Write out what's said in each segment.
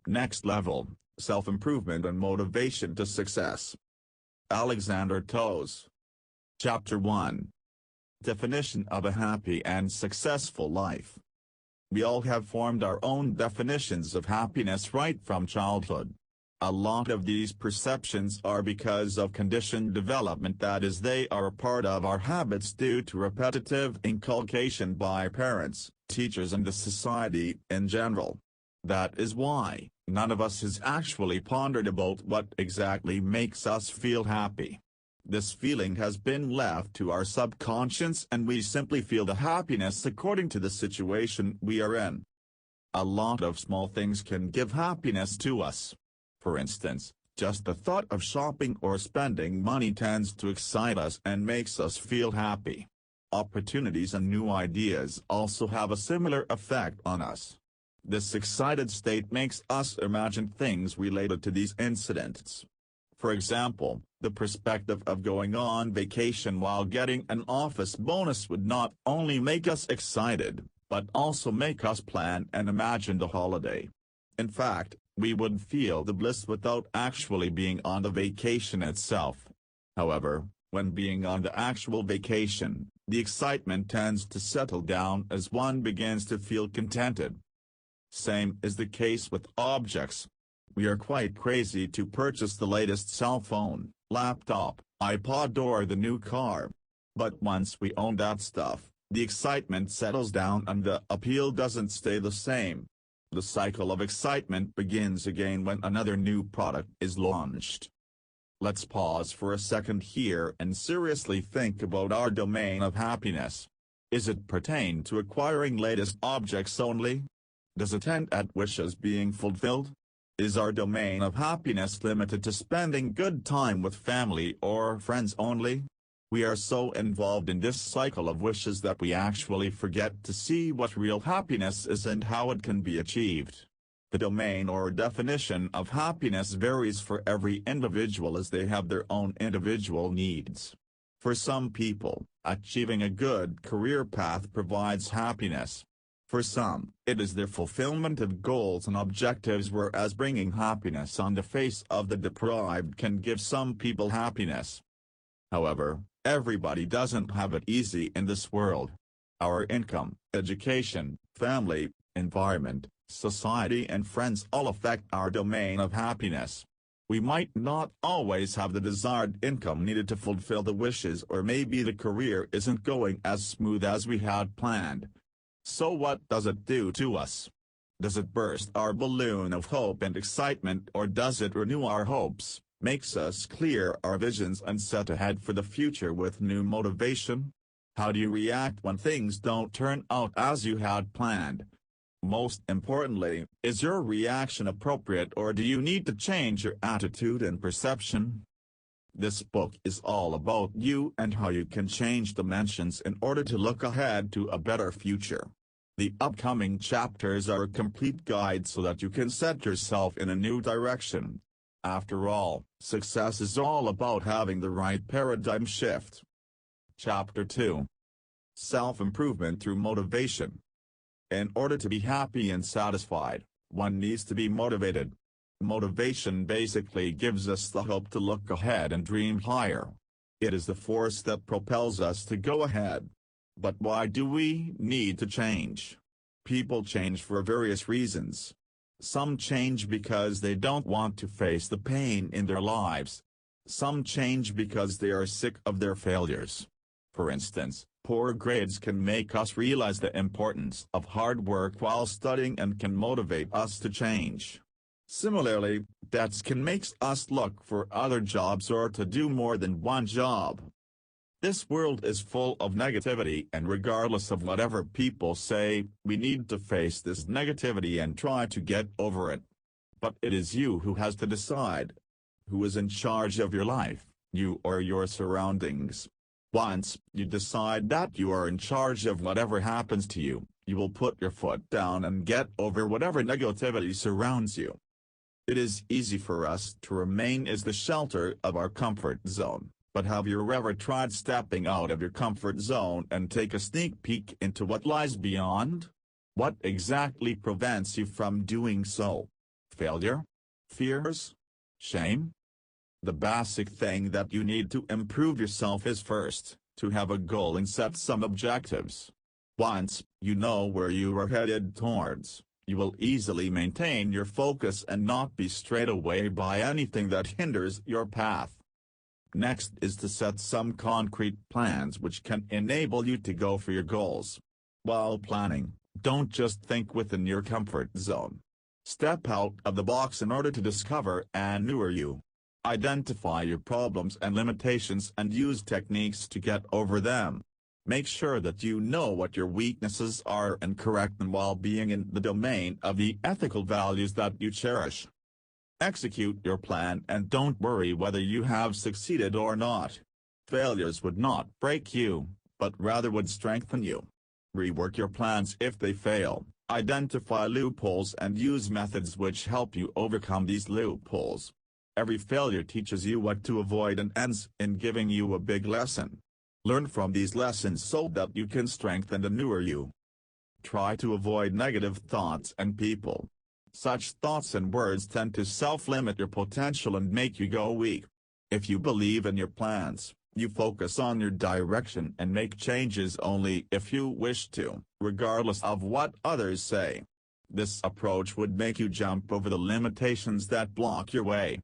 Next Level, Self-Improvement and Motivation to Success. Alexander Toes. Chapter 1. Definition of a happy and successful life. We all have formed our own definitions of happiness right from childhood. A lot of these perceptions are because of conditioned development, that is, they are a part of our habits due to repetitive inculcation by parents, teachers and the society in general. That is why none of us has actually pondered about what exactly makes us feel happy. This feeling has been left to our subconscious and we simply feel the happiness according to the situation we are in. A lot of small things can give happiness to us. For instance, just the thought of shopping or spending money tends to excite us and makes us feel happy. Opportunities and new ideas also have a similar effect on us. This excited state makes us imagine things related to these incidents. For example, the perspective of going on vacation while getting an office bonus would not only make us excited, but also make us plan and imagine the holiday. In fact, we would feel the bliss without actually being on the vacation itself. However, when being on the actual vacation, the excitement tends to settle down as one begins to feel contented. Same is the case with objects. We are quite crazy to purchase the latest cell phone, laptop, iPod or the new car. But once we own that stuff, the excitement settles down and the appeal doesn't stay the same. The cycle of excitement begins again when another new product is launched. Let's pause for a second here and seriously think about our domain of happiness. Is it pertain to acquiring latest objects only? Does it end at wishes being fulfilled? Is our domain of happiness limited to spending good time with family or friends only? We are so involved in this cycle of wishes that we actually forget to see what real happiness is and how it can be achieved. The domain or definition of happiness varies for every individual as they have their own individual needs. For some people, achieving a good career path provides happiness. For some, it is their fulfillment of goals and objectives, whereas bringing happiness on the face of the deprived can give some people happiness. However, everybody doesn't have it easy in this world. Our income, education, family, environment, society and friends all affect our domain of happiness. We might not always have the desired income needed to fulfill the wishes, or maybe the career isn't going as smooth as we had planned. So what does it do to us? Does it burst our balloon of hope and excitement, or does it renew our hopes, makes us clear our visions and set ahead for the future with new motivation? How do you react when things don't turn out as you had planned? Most importantly, is your reaction appropriate, or do you need to change your attitude and perception? This book is all about you and how you can change dimensions in order to look ahead to a better future. The upcoming chapters are a complete guide so that you can set yourself in a new direction. After all, success is all about having the right paradigm shift. Chapter 2. Self-Improvement through Motivation. In order to be happy and satisfied, one needs to be motivated. Motivation basically gives us the hope to look ahead and dream higher. It is the force that propels us to go ahead. But why do we need to change? People change for various reasons. Some change because they don't want to face the pain in their lives. Some change because they are sick of their failures. For instance, poor grades can make us realize the importance of hard work while studying and can motivate us to change. Similarly, debts can make us look for other jobs or to do more than one job. This world is full of negativity, and regardless of whatever people say, we need to face this negativity and try to get over it. But it is you who has to decide. Who is in charge of your life, you or your surroundings? Once you decide that you are in charge of whatever happens to you, you will put your foot down and get over whatever negativity surrounds you. It is easy for us to remain in the shelter of our comfort zone, but have you ever tried stepping out of your comfort zone and take a sneak peek into what lies beyond? What exactly prevents you from doing so? Failure? Fears? Shame? The basic thing that you need to improve yourself is first, to have a goal and set some objectives. Once you know where you are headed towards, you will easily maintain your focus and not be strayed away by anything that hinders your path. Next is to set some concrete plans which can enable you to go for your goals. While planning, don't just think within your comfort zone. Step out of the box in order to discover and newer you. Identify your problems and limitations and use techniques to get over them. Make sure that you know what your weaknesses are and correct them while being in the domain of the ethical values that you cherish. Execute your plan and don't worry whether you have succeeded or not. Failures would not break you, but rather would strengthen you. Rework your plans if they fail, identify loopholes and use methods which help you overcome these loopholes. Every failure teaches you what to avoid and ends in giving you a big lesson. Learn from these lessons so that you can strengthen the newer you. Try to avoid negative thoughts and people. Such thoughts and words tend to self-limit your potential and make you go weak. If you believe in your plans, you focus on your direction and make changes only if you wish to, regardless of what others say. This approach would make you jump over the limitations that block your way.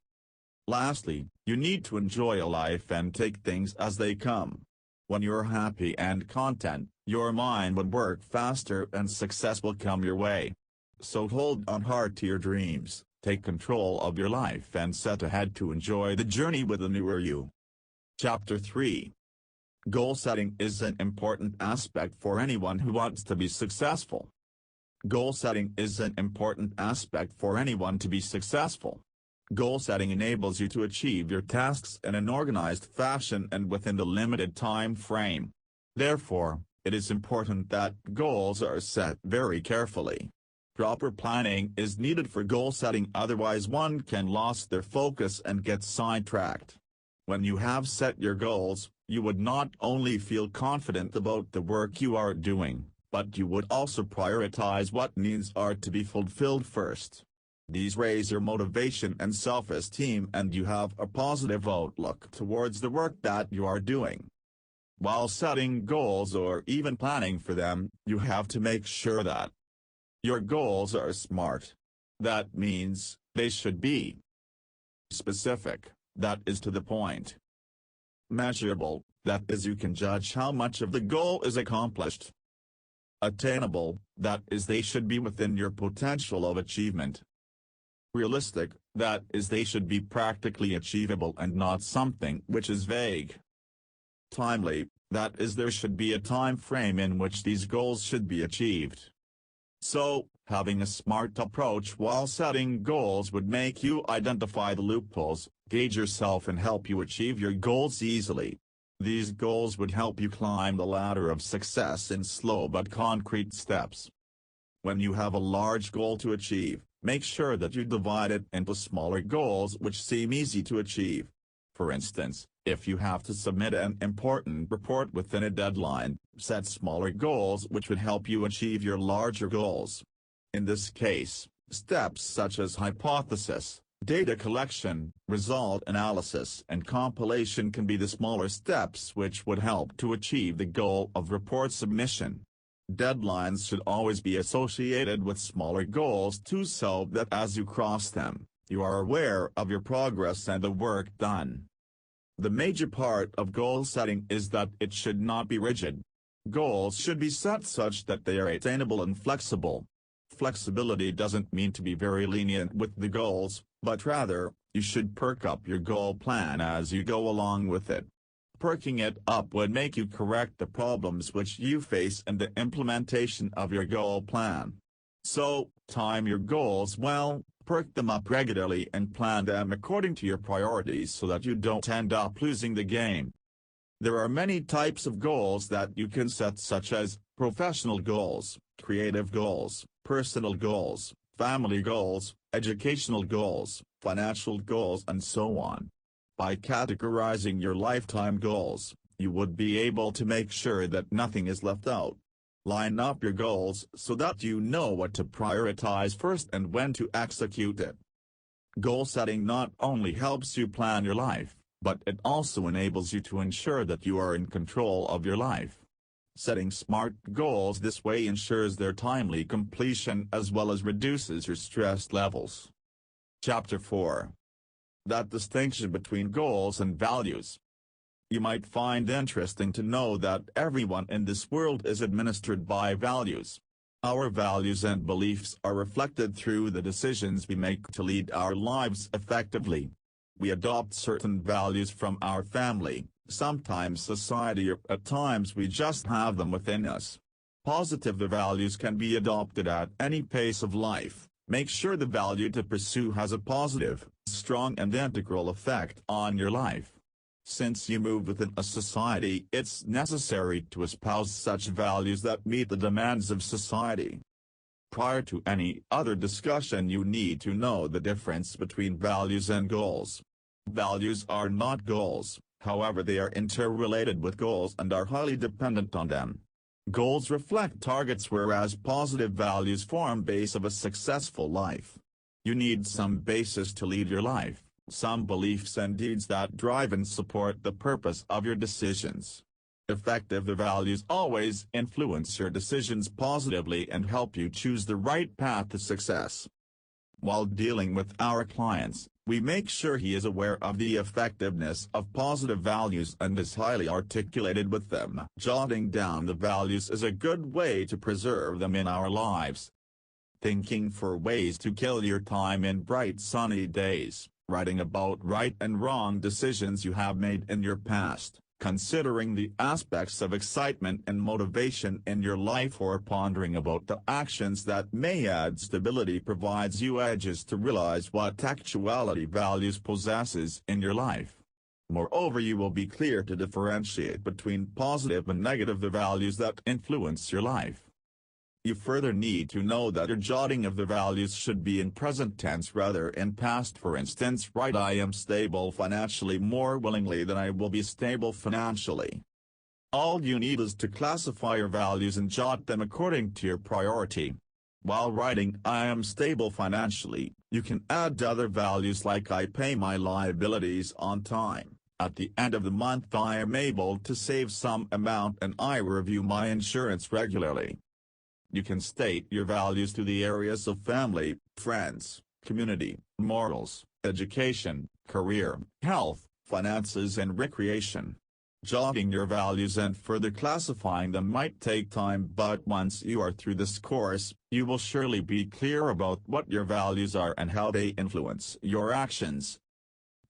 Lastly, you need to enjoy life and take things as they come. When you're happy and content, your mind would work faster and success will come your way. So hold on hard to your dreams, take control of your life and set ahead to enjoy the journey with the newer you. Chapter 3. Goal setting is an important aspect for anyone who wants to be successful. Goal setting is an important aspect for anyone to be successful. Goal setting enables you to achieve your tasks in an organized fashion and within the limited time frame. Therefore, it is important that goals are set very carefully. Proper planning is needed for goal setting, otherwise one can lose their focus and get sidetracked. When you have set your goals, you would not only feel confident about the work you are doing, but you would also prioritize what needs are to be fulfilled first. These raise your motivation and self-esteem and you have a positive outlook towards the work that you are doing. While setting goals or even planning for them, you have to make sure that your goals are SMART. That means, they should be specific, that is to the point. Measurable, that is you can judge how much of the goal is accomplished. Attainable, that is they should be within your potential of achievement. Realistic, that is they should be practically achievable and not something which is vague. Timely, that is there should be a time frame in which these goals should be achieved. So, having a SMART approach while setting goals would make you identify the loopholes, gauge yourself and help you achieve your goals easily. These goals would help you climb the ladder of success in slow but concrete steps. When you have a large goal to achieve, make sure that you divide it into smaller goals which seem easy to achieve. For instance, if you have to submit an important report within a deadline, set smaller goals which would help you achieve your larger goals. In this case, steps such as hypothesis, data collection, result analysis and compilation can be the smaller steps which would help to achieve the goal of report submission. Deadlines should always be associated with smaller goals too, so that as you cross them, you are aware of your progress and the work done. The major part of goal setting is that it should not be rigid. Goals should be set such that they are attainable and flexible. Flexibility doesn't mean to be very lenient with the goals, but rather, you should perk up your goal plan as you go along with it. Perking it up would make you correct the problems which you face in the implementation of your goal plan. So, time your goals well, perk them up regularly and plan them according to your priorities so that you don't end up losing the game. There are many types of goals that you can set, such as professional goals, creative goals, personal goals, family goals, educational goals, financial goals and so on. By categorizing your lifetime goals, you would be able to make sure that nothing is left out. Line up your goals so that you know what to prioritize first and when to execute it. Goal setting not only helps you plan your life, but it also enables you to ensure that you are in control of your life. Setting SMART goals this way ensures their timely completion as well as reduces your stress levels. Chapter 4. That distinction between goals and values. You might find interesting to know that everyone in this world is administered by values. Our values and beliefs are reflected through the decisions we make to lead our lives effectively. We adopt certain values from our family, sometimes society, or at times we just have them within us. Positive values can be adopted at any pace of life. Make sure the value to pursue has a positive, strong and integral effect on your life. Since you move within a society, it's necessary to espouse such values that meet the demands of society. Prior to any other discussion, you need to know the difference between values and goals. Values are not goals, however they are interrelated with goals and are highly dependent on them. Goals reflect targets, whereas positive values form base of a successful life. You need some basis to lead your life, some beliefs and deeds that drive and support the purpose of your decisions. Effective values always influence your decisions positively and help you choose the right path to success. While dealing with our clients, we make sure he is aware of the effectiveness of positive values and is highly articulated with them. Jotting down the values is a good way to preserve them in our lives. Thinking for ways to kill your time in bright sunny days, writing about right and wrong decisions you have made in your past, considering the aspects of excitement and motivation in your life, or pondering about the actions that may add stability provides you edges to realize what actuality values possesses in your life. Moreover, you will be clear to differentiate between positive and negative values that influence your life. You further need to know that your jotting of the values should be in present tense rather in past. For instance, write "I am stable financially more willingly than I will be stable financially." All you need is to classify your values and jot them according to your priority. While writing "I am stable financially," you can add other values like "I pay my liabilities on time. At the end of the month I am able to save some amount and I review my insurance regularly." You can state your values to the areas of family, friends, community, morals, education, career, health, finances and recreation. Jotting your values and further classifying them might take time, but once you are through this course, you will surely be clear about what your values are and how they influence your actions.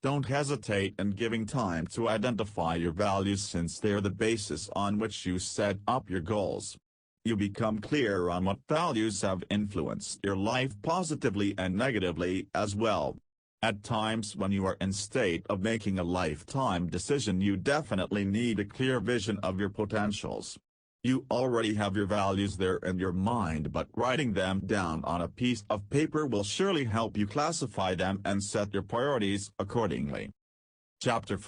Don't hesitate in giving time to identify your values, since they are the basis on which you set up your goals. You become clear on what values have influenced your life positively and negatively as well. At times when you are in state of making a lifetime decision, you definitely need a clear vision of your potentials. You already have your values there in your mind, but writing them down on a piece of paper will surely help you classify them and set your priorities accordingly. Chapter 4.